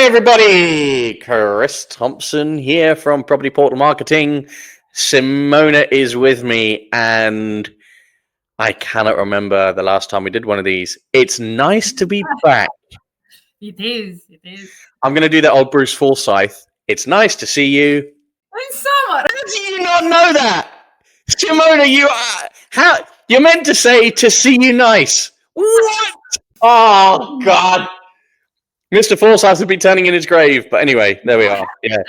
everybody, Chris Thompson here from Property Portal Marketing. Simona is with me, and I cannot remember the last time we did one of these. It's nice to be back. It is. I'm going to do that old Bruce Forsyth. It's nice to see you. In summer. How do you not know that? Simona, you're meant to say to see you nice. What? Oh, God. Mr. Forsyth would be turning in his grave, but anyway, there we are. Yeah,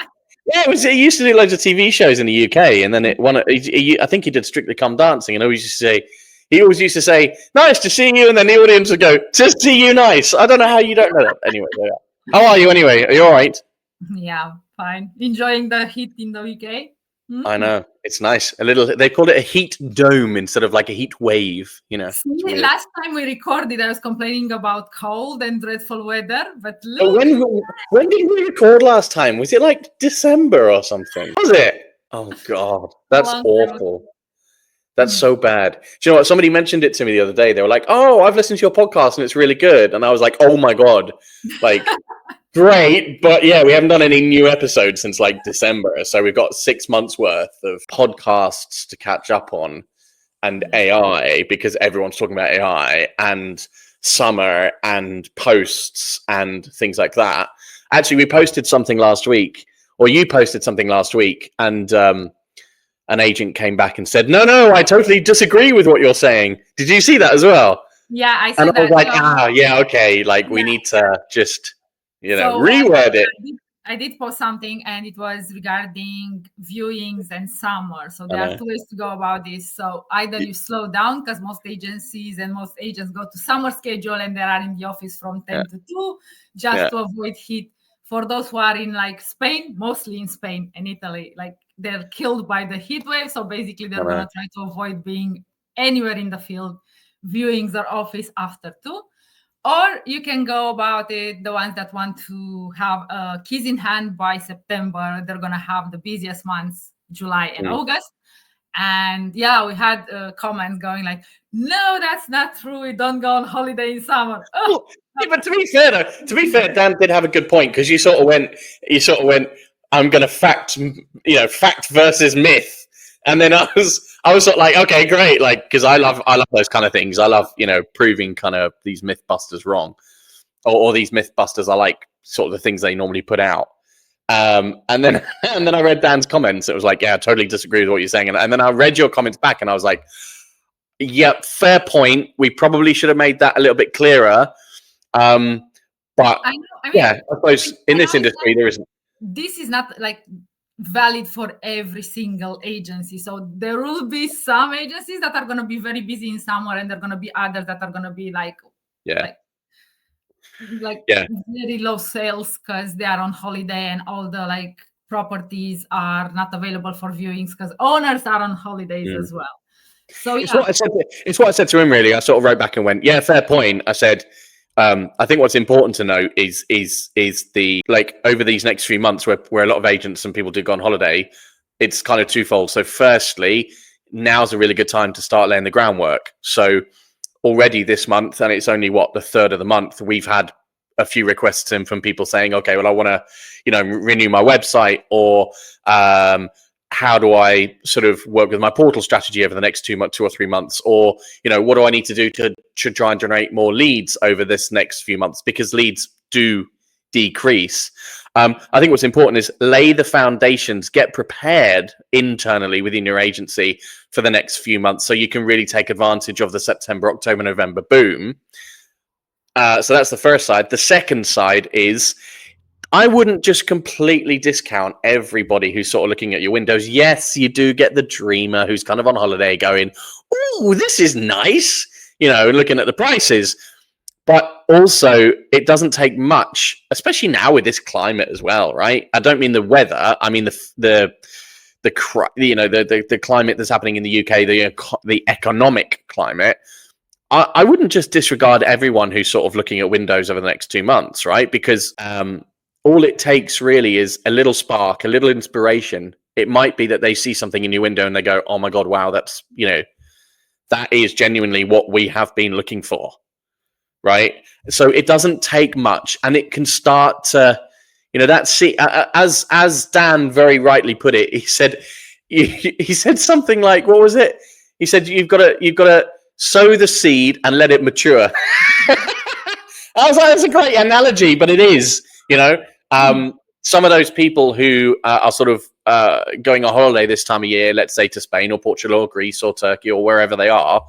He used to do loads of TV shows in the UK, and then I think he did Strictly Come Dancing, and he always used to say, "Nice to see you," and then the audience would go, "To see you, nice." I don't know how you don't know that. Anyway, there we are. How are you anyway? Are you all right? Yeah, fine. Enjoying the heat in the UK. I know, it's nice. They called it a heat dome instead of like a heat wave. Last time we recorded, I was complaining about cold and dreadful weather, but when did we record last time? Was it like December or something? Was it? Oh God, that's awful. That's so bad. Do you know what? Somebody mentioned it to me the other day. They were like, "Oh, I've listened to your podcast and it's really good," and I was like, "Oh my God, like." Great, but yeah, we haven't done any new episodes since like December, so we've got 6 months worth of podcasts to catch up on, and AI, because everyone's talking about AI, and summer, and posts, and things like that. Actually, we posted something last week, or you posted something last week, and an agent came back and said, no, I totally disagree with what you're saying. Did you see that as well? Yeah, I said that. And I was like, yeah, okay, like we need to just... reword it. I did post something, and it was regarding viewings and summer. So there are 2 ways to go about this. So either you slow down, because most agencies and most agents go to summer schedule and they are in the office from 10 to 2 just to avoid heat. For those who are in like Spain, mostly in Spain and Italy, like they're killed by the heat wave. So basically they're going to try to avoid being anywhere in the field, viewings or office after 2. Or you can go about it, the ones that want to have keys in hand by September. They're going to have the busiest months, July and August. And we had comments going like, no, that's not true. We don't go on holiday in summer. Oh. But to be fair, Dan did have a good point, because you sort of went, I'm going to fact versus myth. And then I was sort of like, okay, great, like, because I love those kind of things. I love proving kind of these mythbusters wrong, or these mythbusters are like sort of the things they normally put out. And then I read Dan's comments. It was like, yeah, I totally disagree with what you're saying. And then I read your comments back, and I was like, yep, fair point. We probably should have made that a little bit clearer. But I suppose in this industry there isn't. This is not like valid for every single agency. So there will be some agencies that are going to be very busy in summer, and there are going to be others that are going to be like very low sales because they are on holiday, and all the like properties are not available for viewings because owners are on holidays as well. So it's what I said to him, really. I sort of wrote back and went, yeah, fair point. I said, I think what's important to note is the, like, over these next few months where a lot of agents and people do go on holiday, it's kind of twofold. So firstly, now's a really good time to start laying the groundwork. So already this month, and it's only the third of the month, we've had a few requests in from people saying, okay, well, I want to, renew my website, or how do I sort of work with my portal strategy over the next 2 or 3 months? Or, what do I need to do to try and generate more leads over this next few months? Because leads do decrease. I think what's important is lay the foundations, get prepared internally within your agency for the next few months, so you can really take advantage of the September, October, November boom. So that's the first side. The second side is, I wouldn't just completely discount everybody who's sort of looking at your windows. Yes, you do get the dreamer who's kind of on holiday going, "Oh, this is nice," looking at the prices. But also, it doesn't take much, especially now with this climate as well, right? I don't mean the weather. I mean the climate that's happening in the UK, the economic climate. I wouldn't just disregard everyone who's sort of looking at windows over the next 2 months, right? Because all it takes really is a little spark, a little inspiration. It might be that they see something in your window and they go, "Oh my God, wow, that's, that is genuinely what we have been looking for," right? So it doesn't take much, and it can start to, That's as Dan very rightly put it. He said something like, what was it? He said you've got to sow the seed and let it mature. I was like, that's a great analogy, but it is, some of those people who are sort of going on holiday this time of year, let's say to Spain or Portugal or Greece or Turkey or wherever they are,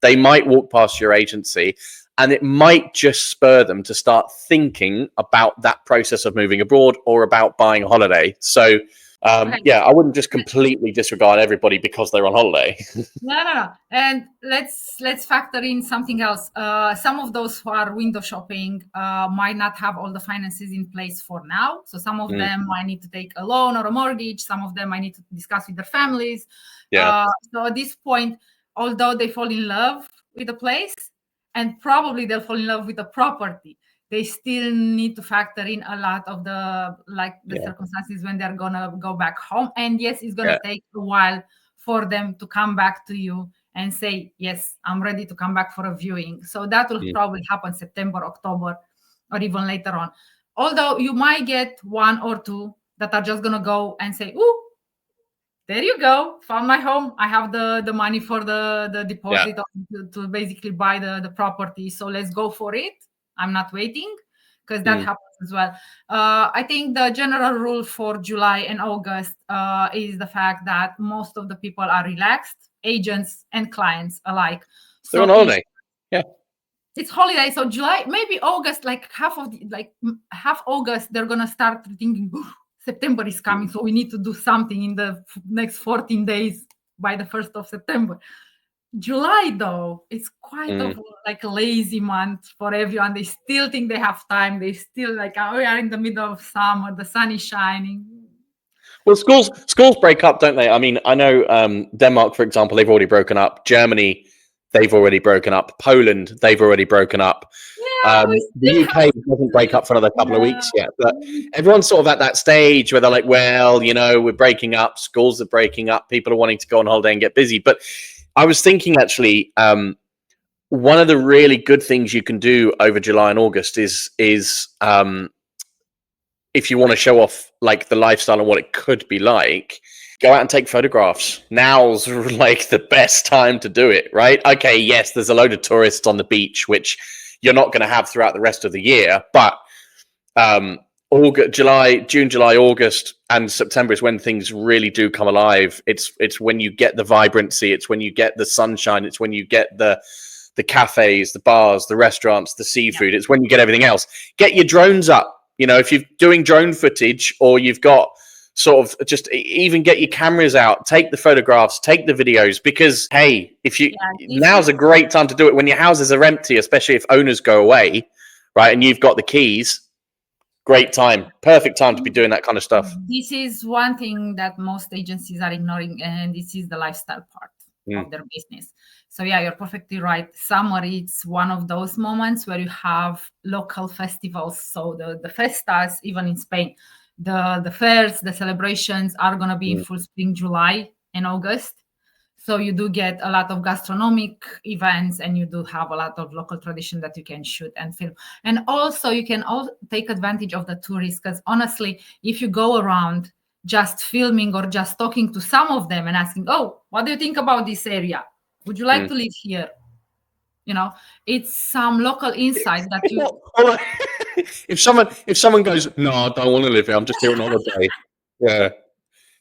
they might walk past your agency and it might just spur them to start thinking about that process of moving abroad or about buying a holiday. So, I wouldn't just completely disregard everybody because they're on holiday. No. And let's factor in something else. Some of those who are window shopping might not have all the finances in place for now. So some of them might need to take a loan or a mortgage. Some of them might need to discuss with their families. Yeah. So at this point, although they fall in love with a place, and probably they'll fall in love with a property, they still need to factor in a lot of the circumstances when they're gonna go back home. And yes, it's gonna take a while for them to come back to you and say, yes, I'm ready to come back for a viewing. So that will probably happen September, October, or even later on. Although you might get one or two that are just gonna go and say, ooh, there you go, found my home. I have the money for the deposit to basically buy the property. So let's go for it. I'm not waiting, because that happens as well. I think the general rule for July and August is the fact that most of the people are relaxed, agents and clients alike. So they're on holiday. Yeah. It's holiday. So July, maybe August, half August, they're gonna start thinking, September is coming, so we need to do something in the next 14 days by the 1st of September. July, though, it's quite a lazy month for everyone. They still think they have time. They still we are in the middle of summer. The sun is shining. Well, schools break up, don't they? I mean, I know Denmark, for example, they've already broken up. Germany, they've already broken up. Poland, they've already broken up. The UK doesn't break up for another couple of weeks yet, but everyone's sort of at that stage where they're like, well, we're breaking up, schools are breaking up, people are wanting to go on holiday and get busy. But I was thinking, actually, one of the really good things you can do over July and August is if you want to show off the lifestyle and what it could be like, go out and take photographs. Now's the best time to do it, right? Okay, yes, there's a load of tourists on the beach, which you're not going to have throughout the rest of the year, but June, July, August, and September is when things really do come alive. It's when you get the vibrancy, it's when you get the sunshine, it's when you get the cafes, the bars, the restaurants, the seafood. It's when you get everything else. Get your drones up. If you're doing drone footage, or you've got sort of just even get your cameras out, take the photographs, take the videos, because hey, now's a great time to do it when your houses are empty, especially if owners go away, right? And you've got the keys. Great time, perfect time to be doing that kind of stuff. This is one thing that most agencies are ignoring, and this is the lifestyle part of their business. So yeah, you're perfectly right. Summer, it's one of those moments where you have local festivals. So the festas, even in Spain, the fairs, the celebrations are going to be in full swing July and August. So you do get a lot of gastronomic events, and you do have a lot of local tradition that you can shoot and film. And also you can all take advantage of the tourists, because honestly, if you go around just filming or just talking to some of them and asking, oh, what do you think about this area? Would you like to live here? It's some local insight that you. If someone goes, no, I don't want to live here, I'm just here on holiday. Yeah.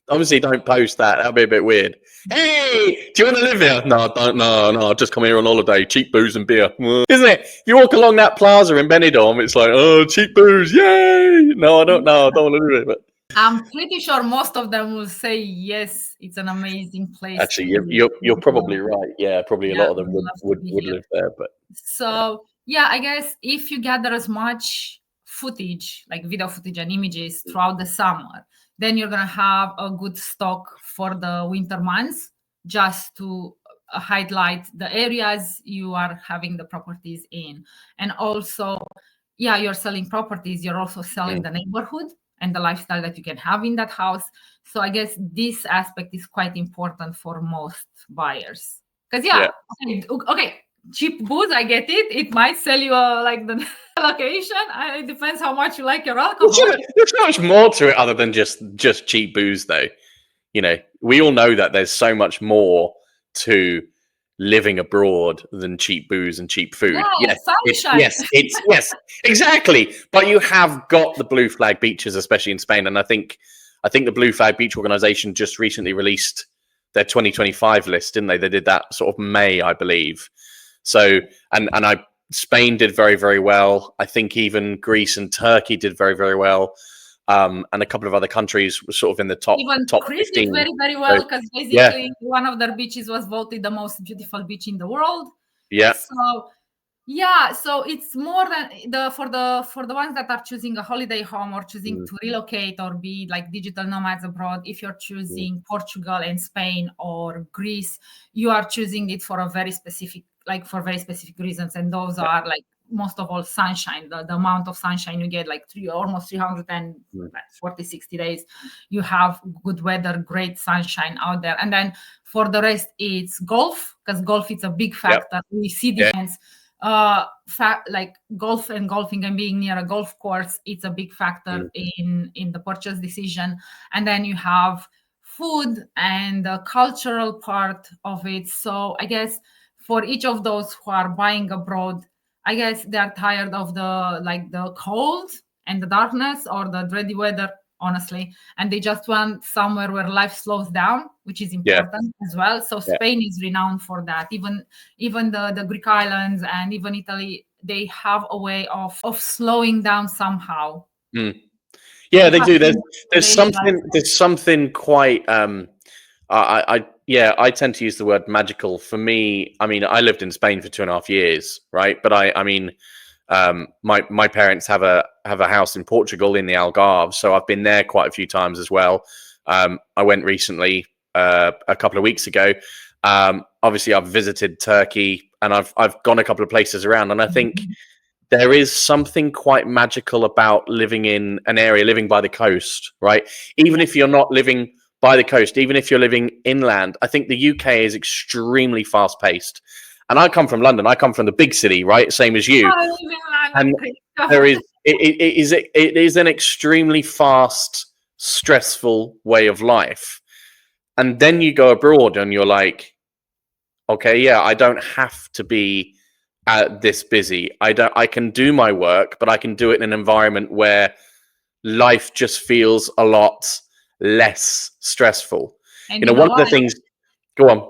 Obviously, don't post that. That'll be a bit weird. Hey, do you want to live here? No, I don't. No, I'll just come here on holiday. Cheap booze and beer, isn't it? If you walk along that plaza in Benidorm, it's like, oh, cheap booze, yay! No, I don't know. I don't want to live here. But I'm pretty sure most of them will say yes. It's an amazing place. Actually, you're probably right. Yeah, probably a lot of them would live there. But so yeah, I guess if you gather as much footage, like video footage and images throughout the summer, then you're gonna have a good stock for the winter months, just to highlight the areas you are having the properties in. And also, yeah, you're selling properties, you're also selling the neighborhood and the lifestyle that you can have in that house. So I guess this aspect is quite important for most buyers. Because okay, cheap booze, I get it. It might sell you like the location. It depends how much you like your alcohol. There's not much more to it other than just cheap booze, though. You know, we all know that there's so much more to living abroad than cheap booze and cheap food. Yeah, sunshine. Yes, exactly. But you have got the blue flag beaches, especially in Spain, and I think the Blue Flag Beach Organization just recently released their 2025 list, didn't they? They did that sort of May, I believe. So, Spain did very, very well. I think even Greece and Turkey did very, very well. And a couple of other countries were sort of in the top Greece 15. did very, very well, because basically one of their beaches was voted the most beautiful beach in the world. Yeah. So it's more than for the ones that are choosing a holiday home or choosing to relocate or be like digital nomads abroad. If you're choosing Portugal and Spain or Greece, you are choosing it for very specific reasons, and those are like most of all sunshine. The amount of sunshine you get, like almost 340, 60 days, you have good weather, great sunshine out there. And then for the rest, it's golf, because golf is a big factor. We see difference. Like golf and golfing and being near a golf course, it's a big factor in the purchase decision. And then you have food and the cultural part of it. So I guess for each of those who are buying abroad, I guess they're tired of the cold and the darkness or the dreary weather, honestly, and they just want somewhere where life slows down, which is important as well. So Spain is renowned for that. Even the Greek islands and even Italy, they have a way of slowing down somehow. Yeah, they do. There's something quite I tend to use the word magical. For me, I mean, I lived in Spain for 2.5 years, right? But my parents have a house in Portugal in the Algarve, so I've been there quite a few times as well. I went recently a couple of weeks ago. Obviously, I've visited Turkey, and I've gone a couple of places around, and I think there is something quite magical about living in an area, living by the coast, right? Even if you're not living by the coast, even if you're living inland, I think the UK is extremely fast paced. And I come from London. I come from the big city, right? Same as you. And it is an extremely fast, stressful way of life. And then you go abroad and you're like, okay, yeah, I don't have to be this busy. I can do my work, but I can do it in an environment where life just feels a lot less stressful. And one of the things. Go on.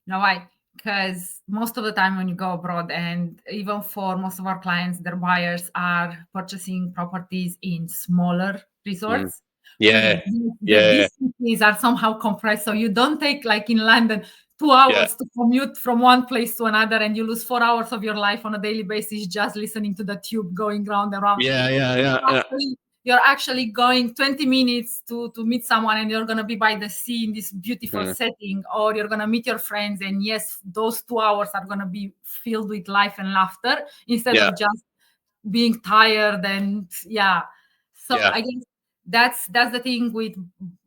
No, why? Because most of the time when you go abroad, and even for most of our clients, their buyers are purchasing properties in smaller resorts. The distances are somehow compressed, so you don't take, like in London, 2 hours to commute from one place to another, and you lose 4 hours of your life on a daily basis just listening to the tube going round and round. You're actually going 20 minutes to meet someone, and you're going to be by the sea in this beautiful setting, or you're going to meet your friends. And yes, those 2 hours are going to be filled with life and laughter instead of just being tired. And I guess that's the thing with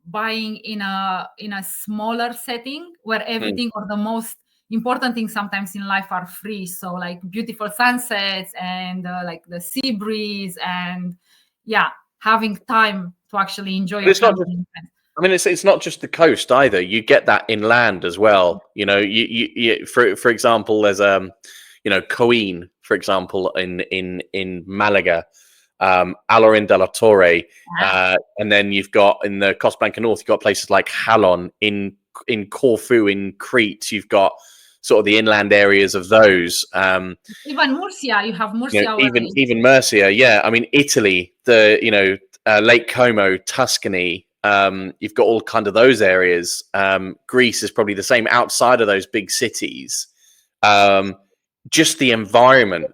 buying in a smaller setting, where everything or the most important things sometimes in life are free. So like beautiful sunsets and like the sea breeze and having time to actually enjoy it. It's not just the coast either. You get that inland as well. You for example, there's Coín, for example, in Malaga, Alorin de la Torre, and then you've got in the Costa Blanca North, you've got places like Halon in Corfu in Crete. You've got sort of the inland areas of those. Even Murcia, you have Murcia. Even Murcia, yeah. I mean, Italy, Lake Como, Tuscany. You've got all kind of those areas. Greece is probably the same outside of those big cities. Just the environment,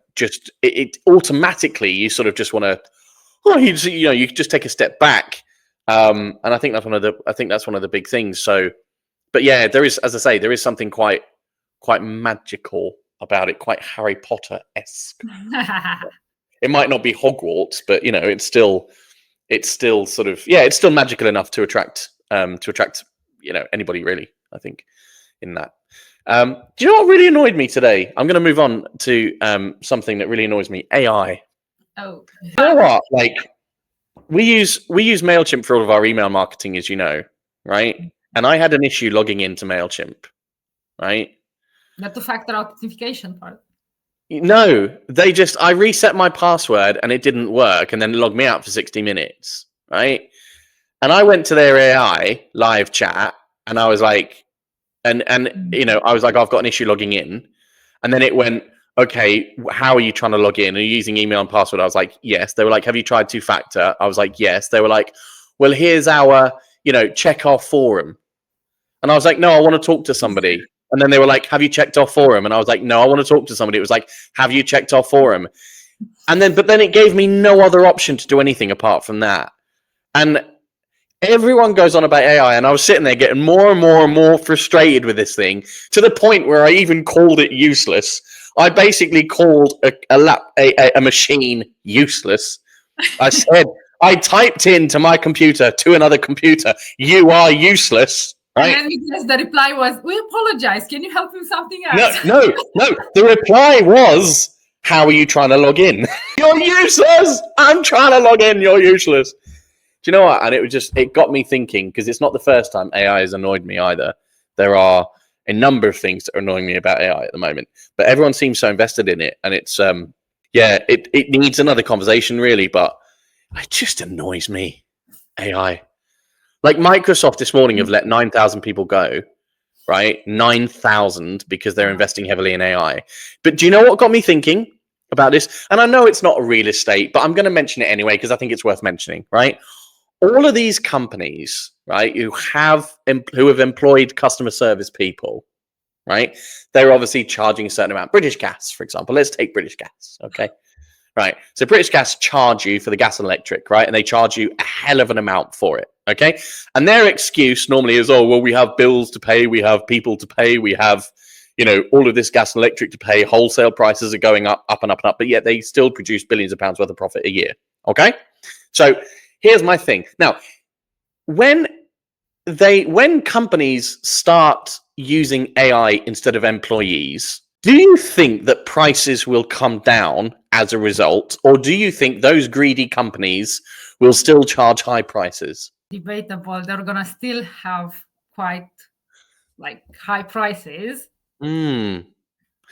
it automatically you sort of just want to, you just take a step back. And I think that's one of the big things. So, but yeah, there is, as I say, there is something quite magical about it, quite Harry Potter-esque. It might not be Hogwarts, but it's still sort of, it's still magical enough to attract anybody really, I think, in that. Do you know what really annoyed me today? I'm going to move on to something that really annoys me. AI. Oh, You know what? Like we use MailChimp for all of our email marketing, as you know, right? And I had an issue logging into MailChimp, right? the two-factor authentication part. No, I reset my password and it didn't work, and then it logged me out for 60 minutes, right? And I went to their AI live chat, and I was like, and I was like, I've got an issue logging in, and then it went, okay, how are you trying to log in? Are you using email and password? I was like, yes. They were like, have you tried two-factor? I was like, yes. They were like, well, here's our, check our forum. And I was like, no, I want to talk to somebody. And then they were like, have you checked our forum? And I was like, no, I want to talk to somebody. It was like, have you checked our forum? But then it gave me no other option to do anything apart from that. And everyone goes on about AI, and I was sitting there getting more and more and more frustrated with this thing, to the point where I even called it useless. I basically called a machine useless. I typed into my computer to another computer, you are useless. Right? And then the reply was, we apologize. Can you help him something else? No. The reply was, how are you trying to log in? You're useless. I'm trying to log in. You're useless. Do you know what? And it got me thinking, because it's not the first time AI has annoyed me either. There are a number of things that are annoying me about AI at the moment, but everyone seems so invested in it, and it's it needs another conversation really, but it just annoys me. AI, like Microsoft this morning have let 9,000 people go, right? 9,000 because they're investing heavily in AI. But do you know what got me thinking about this? And I know it's not a real estate, but I'm going to mention it anyway because I think it's worth mentioning, right? All of these companies, right, who have employed customer service people, right, they're obviously charging a certain amount. British Gas, for example. Let's take British Gas, okay? Right. So British Gas charge you for the gas and electric, right? And they charge you a hell of an amount for it, okay? And their excuse normally is, oh, well, we have bills to pay, we have people to pay, we have, all of this gas and electric to pay. Wholesale prices are going up and up and up, but yet they still produce billions of pounds worth of profit a year, okay? So here's my thing. Now, when companies start using AI instead of employees, do you think that prices will come down as a result, or do you think those greedy companies will still charge high prices? Debatable. They're gonna still have quite high prices. Yeah.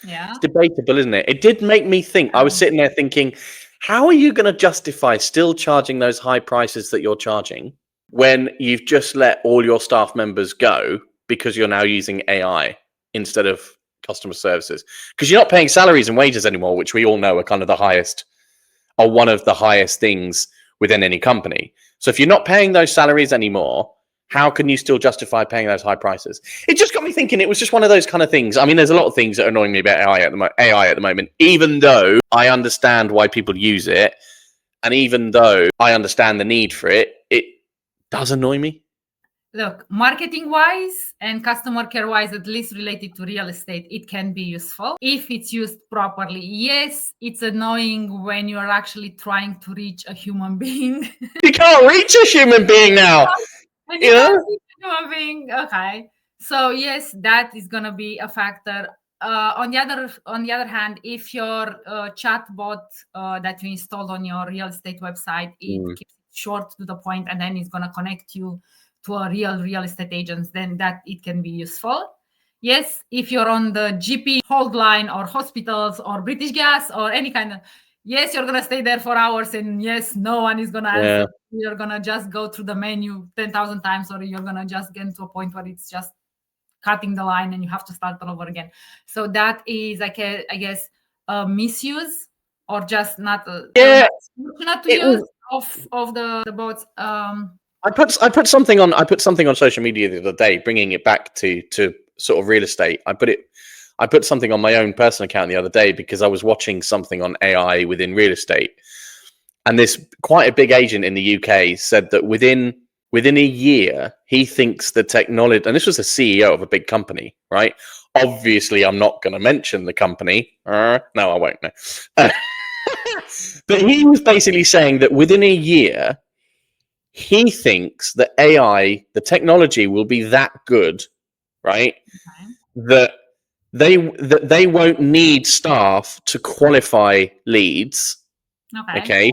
It's debatable, isn't it? It did make me think. I was sitting there thinking, how are you going to justify still charging those high prices that you're charging when you've just let all your staff members go because you're now using AI instead of customer services? Because you're not paying salaries and wages anymore, which we all know are kind of one of the highest things within any company. So if you're not paying those salaries anymore, how can you still justify paying those high prices? It just got me thinking. It was just one of those kind of things. I mean, there's a lot of things that are annoying me about AI at the moment, even though I understand why people use it, and even though I understand the need for it, it does annoy me. Look, marketing-wise and customer care-wise, at least related to real estate, it can be useful if it's used properly. Yes, it's annoying when you're actually trying to reach a human being. You can't reach a human being now. When you can't reach a human being, okay. So yes, that is gonna be a factor. On the other hand, if your chatbot that you installed on your real estate website, it keeps it short to the point, and then it's gonna connect you to a real estate agent, then that it can be useful. Yes, if you're on the GP hold line or hospitals or British Gas or any kind of, yes, you're gonna stay there for hours, and yes, no one is gonna answer. You're gonna just go through the menu 10,000 times, or you're gonna just get to a point where it's just cutting the line and you have to start all over again. So that is I guess misuse, or just not to use of the bots. I put something on social media the other day, bringing it back to sort of real estate. I put something on my own personal account the other day because I was watching something on AI within real estate, and this quite a big agent in the UK said that within a year he thinks the technology, and this was a CEO of a big company, right? Obviously, I'm not going to mention the company. No, I won't. No. But he was basically saying that within a year, he thinks that AI, the technology, will be that good, right? That they won't need staff to qualify leads. Okay.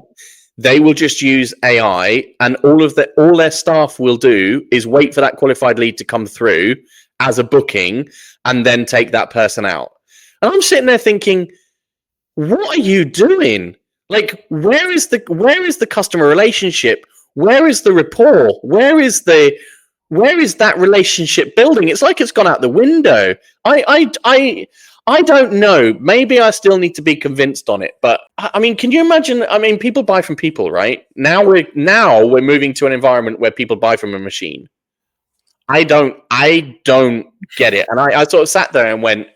They will just use AI, and all their staff will do is wait for that qualified lead to come through as a booking and then take that person out. And I'm sitting there thinking, what are you doing? Like, where is the customer relationship? Where is the rapport? Where is that relationship building? It's like it's gone out the window. I don't know. Maybe I still need to be convinced on it. But I mean, can you imagine? I mean, people buy from people, right? Now we're moving to an environment where people buy from a machine. I don't get it. And I sort of sat there and went,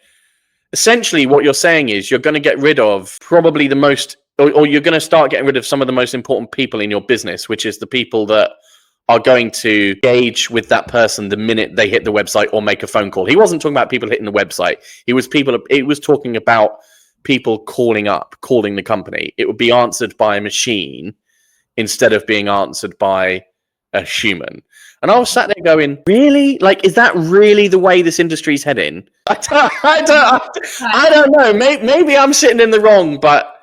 essentially what you're saying is you're going to get rid of probably the most, or you're going to start getting rid of some of the most important people in your business, which is the people that are going to engage with that person the minute they hit the website or make a phone call. He wasn't talking about people hitting the website. It was talking about people calling the company. It would be answered by a machine instead of being answered by a human. And I was sat there going, really? Like, is that really the way this industry's heading? I don't know. Maybe I'm sitting in the wrong, but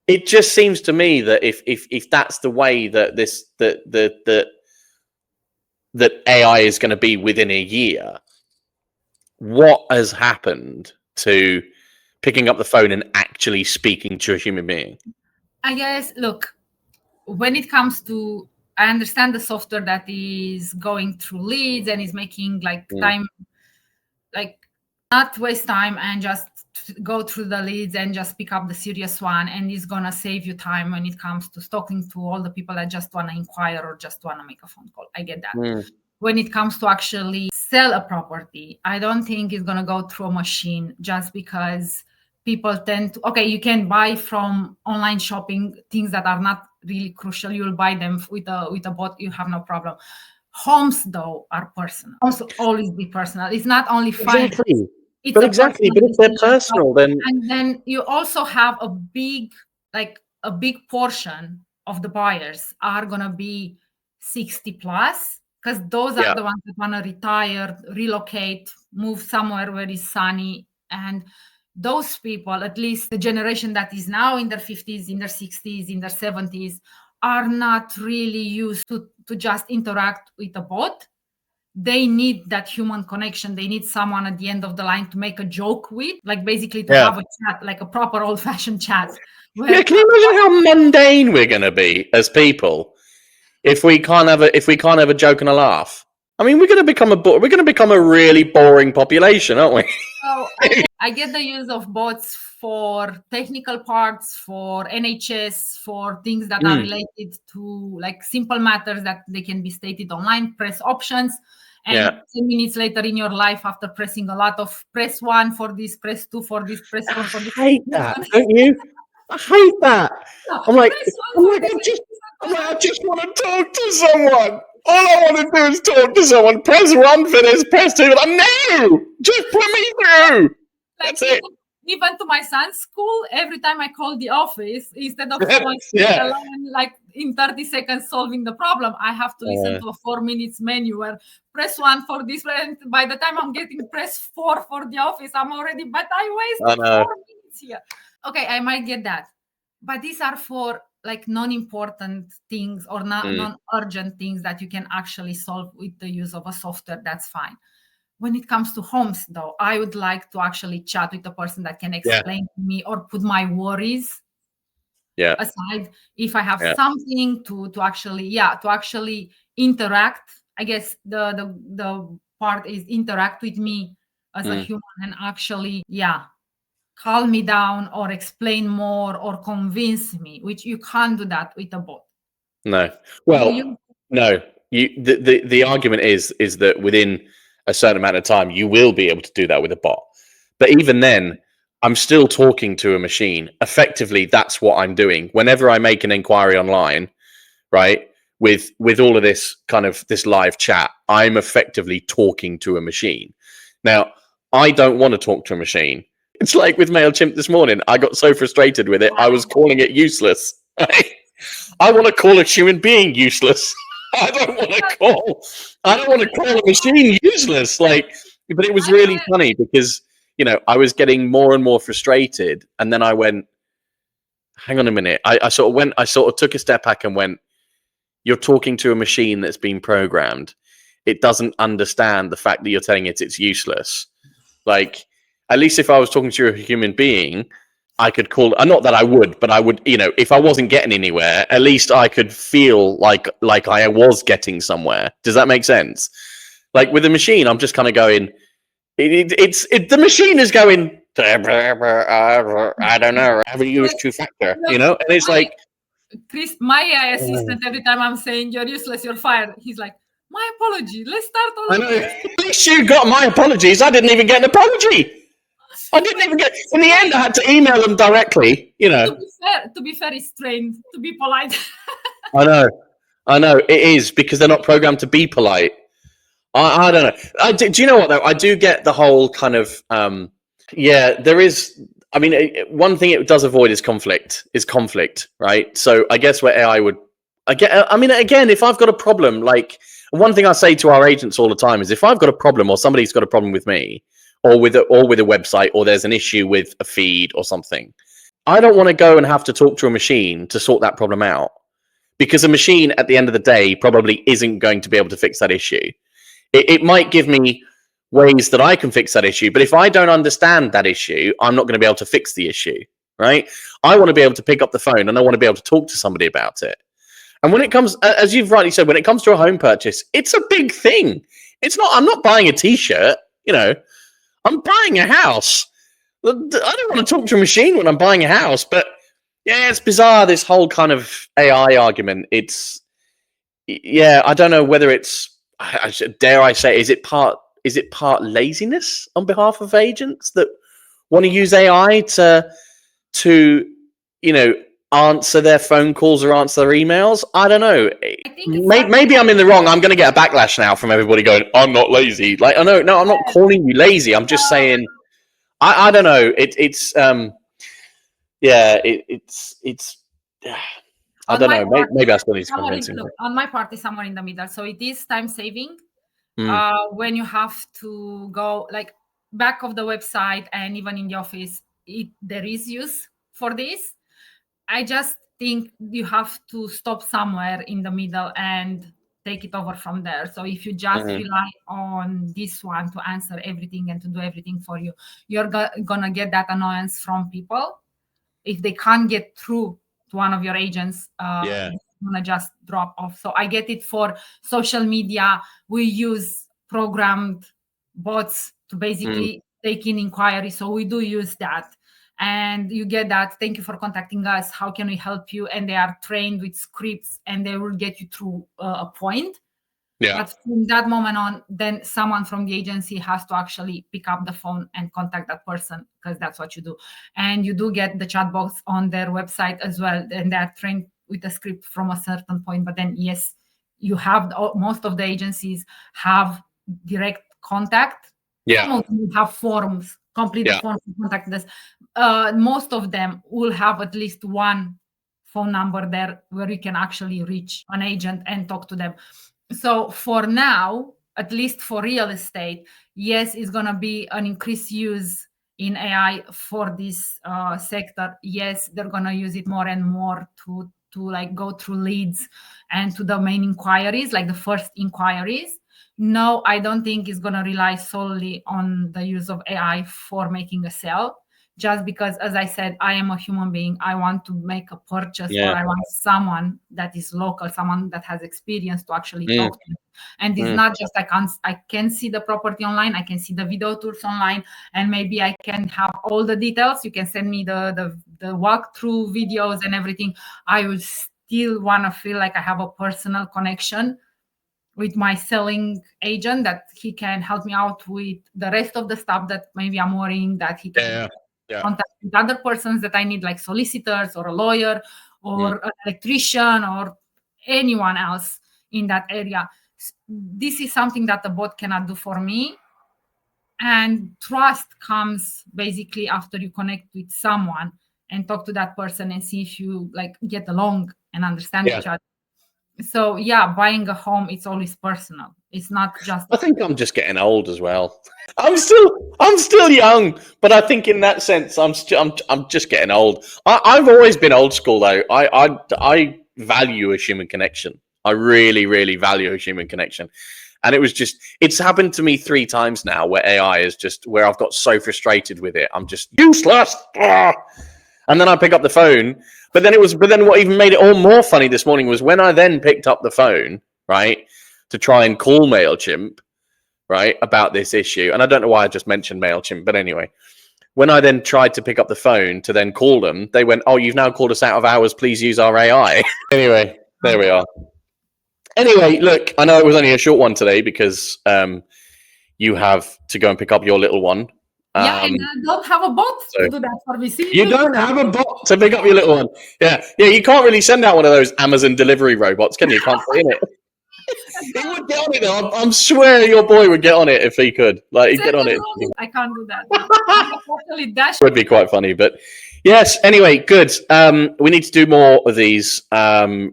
it just seems to me that if that's the way that that AI is going to be within a year, what has happened to picking up the phone and actually speaking to a human being? I guess, look, when it comes to, I understand the software that is going through leads and is making time, like not waste time and just go through the leads and just pick up the serious one, and is going to save you time when it comes to talking to all the people that just want to inquire or just want to make a phone call. I get that. When it comes to actually sell a property, I don't think it's going to go through a machine, just because people tend to, you can buy from online shopping things that are not really crucial. You'll buy them with a bot. You have no problem. Homes, though, are personal. Homes will always be personal. It's not only finance. Exactly. But if they're personal, then... And then you also have a big portion of the buyers are going to be 60 plus, because those are the ones that want to retire, relocate, move somewhere where it's sunny. And those people, at least the generation that is now in their 50s, in their 60s, in their 70s, are not really used to just interact with a bot. They need that human connection. They need someone at the end of the line to make a joke with, like basically to have a chat, like a proper old-fashioned chat. Can you imagine how mundane we're going to be as people if we can't have a joke and a laugh? I mean, we're going to become a really boring population, aren't we? So I get the use of bots for technical parts, for NHS, for things that are related to like simple matters that they can be stated online. Press options, and 10 minutes later in your life, after pressing a lot of press 1 for this, press 2 for this, press 4 for this. I hate that, don't you? I hate that. I'm like, I just want to talk to someone. All I want to do is talk to someone. Press 1 for this, press 2. No, just put me through. That's it. Even to my son's school, every time I call the office, instead of alone, like in 30 seconds solving the problem, I have to listen to a 4 minutes menu where press 1 for this. And by the time I'm getting press 4 for the office, I'm already, but I wasted 4 minutes here. Okay, I might get that. But these are for like non-important things or non-urgent things that you can actually solve with the use of a software. That's fine. When it comes to homes, though, I would like to actually chat with a person that can explain to me or put my worries aside. If I have something to actually interact, I guess the part is interact with me as a human and actually, calm me down or explain more or convince me, which you can't do that with a bot. No. Well, no. The argument is that within a certain amount of time, you will be able to do that with a bot. But even then, I'm still talking to a machine. Effectively, that's what I'm doing. Whenever I make an inquiry online, right, with all of this kind of this live chat, I'm effectively talking to a machine. Now, I don't want to talk to a machine. It's like with MailChimp this morning. I got so frustrated with it, I was calling it useless. Right? I want to call a human being useless. I don't want to call a machine useless. But it was really funny because I was getting more and more frustrated. And then I went, hang on a minute. I sort of took a step back and went, you're talking to a machine that's been programmed. It doesn't understand the fact that you're telling it it's useless. Like, at least if I was talking to a human being, I could call, not that I would, but I would, if I wasn't getting anywhere, at least I could feel like I was getting somewhere. Does that make sense? Like with a machine, I'm just kind of going, the machine is going, I don't know, I haven't used two-factor, and it's like, Chris, my AI assistant, every time I'm saying you're useless, you're fired, he's like, my apology, let's start all over. At least you got my apologies. I didn't even get an apology. I didn't even get. In the end, I had to email them directly. To be fair, it's trained to be polite. I know. It is because they're not programmed to be polite. I don't know. Do you know what though? I do get the whole kind of. There is. I mean, one thing it does avoid is conflict. Right? So I guess where AI would. I mean, again, if I've got a problem, like one thing I say to our agents all the time is, if I've got a problem or somebody's got a problem with me, or with a website, or there's an issue with a feed or something, I don't want to go and have to talk to a machine to sort that problem out, because a machine at the end of the day probably isn't going to be able to fix that issue. It might give me ways that I can fix that issue, but if I don't understand that issue, I'm not going to be able to fix the issue, right? I want to be able to pick up the phone and I want to be able to talk to somebody about it. And when it comes, as you've rightly said, when it comes to a home purchase, it's a big thing. I'm not buying a t-shirt, I'm buying a house. I don't want to talk to a machine when I'm buying a house, but yeah, it's bizarre, this whole kind of AI argument. I don't know whether it's, dare I say, is it part laziness on behalf of agents that want to use AI to answer their phone calls or answer their emails? I don't know. Maybe I'm in the wrong. I'm going to get a backlash now from everybody going, I'm not lazy. Like, no, I'm not calling you lazy. I'm just saying, I don't know. It's I don't know. Maybe I still need to convince him. On my part is somewhere in the middle. So it is time saving when you have to go like back of the website, and even in the office, there is use for this. I just think you have to stop somewhere in the middle and take it over from there. So if you just rely on this one to answer everything and to do everything for you, you're gonna get that annoyance from people. If they can't get through to one of your agents, it's gonna just drop off. So I get it for social media. We use programmed bots to basically take in inquiries. So we do use that. And you get that, thank you for contacting us, how can we help you? And they are trained with scripts and they will get you through a point. But from that moment on, then someone from the agency has to actually pick up the phone and contact that person, because that's what you do. And you do get the chatbots on their website as well, and they are trained with a script from a certain point. But then yes, you have most of the agencies have direct contact. Some of them have forms, complete the form to contact us. Most of them will have at least one phone number there where you can actually reach an agent and talk to them. So for now, at least for real estate, yes, it's going to be an increased use in AI for this sector. Yes, they're going to use it more and more to like go through leads and to the main inquiries, like the first inquiries. No, I don't think it's going to rely solely on the use of AI for making a sale. Just because, as I said, I am a human being. I want to make a purchase, or I want someone that is local, someone that has experience to actually talk to me. And it's not just I can see the property online, I can see the video tours online, and maybe I can have all the details. You can send me the walkthrough videos and everything. I will still want to feel like I have a personal connection with my selling agent, that he can help me out with the rest of the stuff that maybe I'm worrying, that he can contact with other persons that I need, like solicitors or a lawyer or an electrician or anyone else in that area. This is something that the bot cannot do for me. And trust comes basically after you connect with someone and talk to that person and see if you like get along and understand each other. So yeah, buying a home, it's always personal. It's not just. I think I'm just getting old as well. I'm still young, but I think in that sense, I'm just getting old. I've always been old school though. I value a human connection. I really, really value a human connection. And it's happened to me 3 times now where AI is just where I've got so frustrated with it. I'm just useless. And then I pick up the phone. But then what even made it all more funny this morning was when I then picked up the phone, right, to try and call MailChimp, right, about this issue. And I don't know why I just mentioned MailChimp, but anyway, when I then tried to pick up the phone to then call them, they went, "Oh, you've now called us out of hours. Please use our AI." Anyway, there we are. Anyway, look, I know it was only a short one today because you have to go and pick up your little one. Yeah, and I don't have a bot to do that for me. See, you don't have a bot to pick up your little one. Yeah, you can't really send out one of those Amazon delivery robots, can you? You can't put in it. He would get on it though. I'm swear your boy would get on it if he could. Like he'd get on it. I can't do that. Would be quite funny, but yes. Anyway, good. We need to do more of these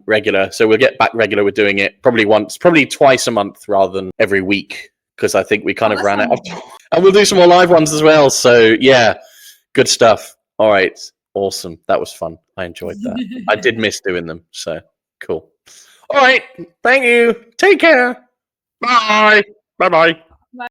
regular. So we'll get back regular with doing it probably twice a month rather than every week because I think we kind of ran out of time. And we'll do some more live ones as well. So yeah, good stuff. All right, awesome. That was fun. I enjoyed that. I did miss doing them. So cool. All right. Thank you. Take care. Bye. Bye-bye.